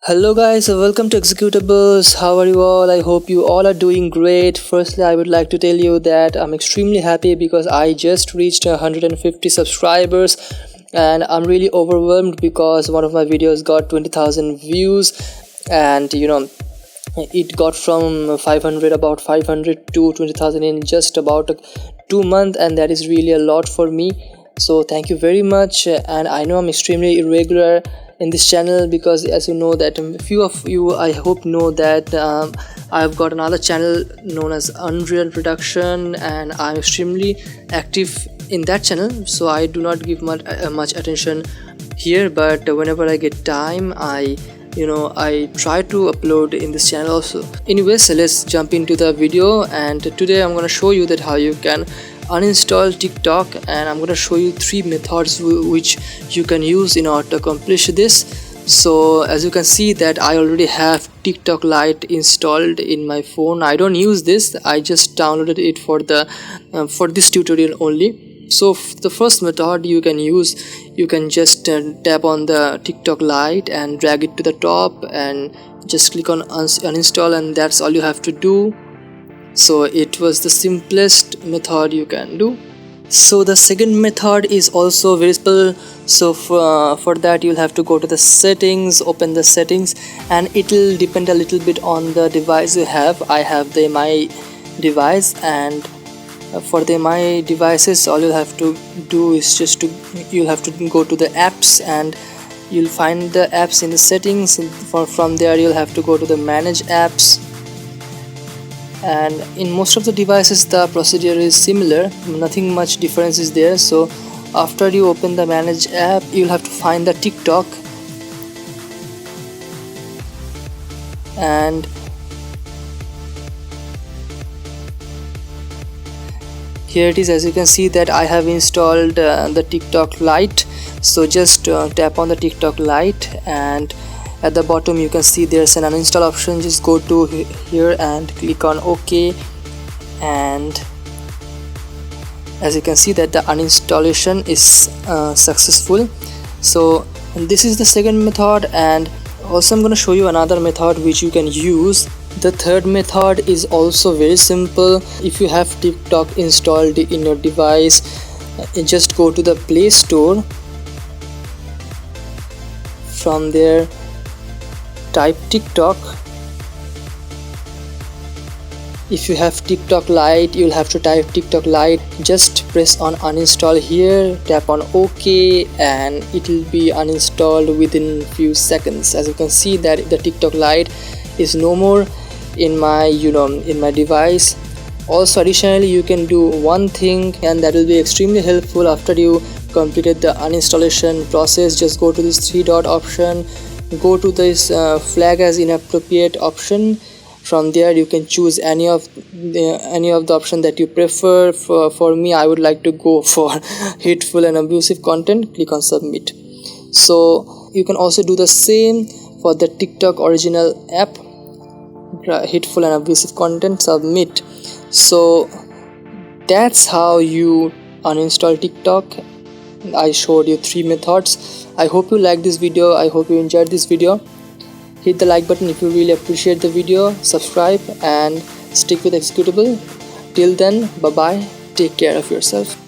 Hello guys, welcome to Executables. How are you all? I hope you all are doing great. Firstly, I would like to tell you that I'm extremely happy because I just reached 150 subscribers and I'm really overwhelmed because one of my videos got 20,000 views and it got from about 500 to 20,000 in just about 2 months, and that is really a lot for me. So thank you very much. And I know I'm extremely irregular in this channel because, as you know, that a few of you I hope know that I've got another channel known as Unreal Production, and I'm extremely active in that channel, so I do not give much attention here, but whenever I get time I try to upload in this channel also. Anyways, so let's jump into the video, and today I'm going to show you that how you can uninstall TikTok, and I'm going to show you 3 methods which you can use in order to accomplish this. So as you can see that I already have TikTok Lite installed in my phone. I don't use this, I just downloaded it for this tutorial only. So the first method you can use, you can just tap on the TikTok Lite and drag it to the top and just click on uninstall, and that's all you have to do. So it was the simplest method you can do. So the second method is also very simple. So for that you'll have to go to the settings, open the settings, and it will depend a little bit on the device you have. I have the MI device, and for the MI devices all you'll have to do is you'll have to go to the apps, and you'll find the apps in the settings. From there you'll have to go to the manage apps, and in most of the devices the procedure is similar, nothing much difference is there. So after you open the manage app, you'll have to find the TikTok, and here it is. As you can see that I have installed the TikTok Lite. So just tap on the TikTok Lite, and at the bottom you can see there's an uninstall option. Just go to here and click on OK, and as you can see that the uninstallation is successful. So this is the second method, and also I'm going to show you another method which you can use. The third method is also very simple. If you have TikTok installed in your device, just go to the Play Store. From there type TikTok. If you have TikTok Lite, you'll have to type TikTok Lite. Just press on uninstall here, tap on OK, and it will be uninstalled within few seconds. As you can see that the TikTok Lite is no more in my in my device. Also additionally you can do one thing, and that will be extremely helpful after you completed the uninstallation process. Just go to this 3-dot option, go to this flag as inappropriate option. From there you can choose any of the option that you prefer. For me, I would like to go for hateful and abusive content. Click on submit. So you can also do the same for the TikTok original app, hateful and abusive content, submit. So that's how you uninstall TikTok. I showed you 3 methods. I hope you liked this video. I hope you enjoyed this video. Hit the like button if you really appreciate the video. Subscribe and stick with Executable. Till then, bye bye. Take care of yourself.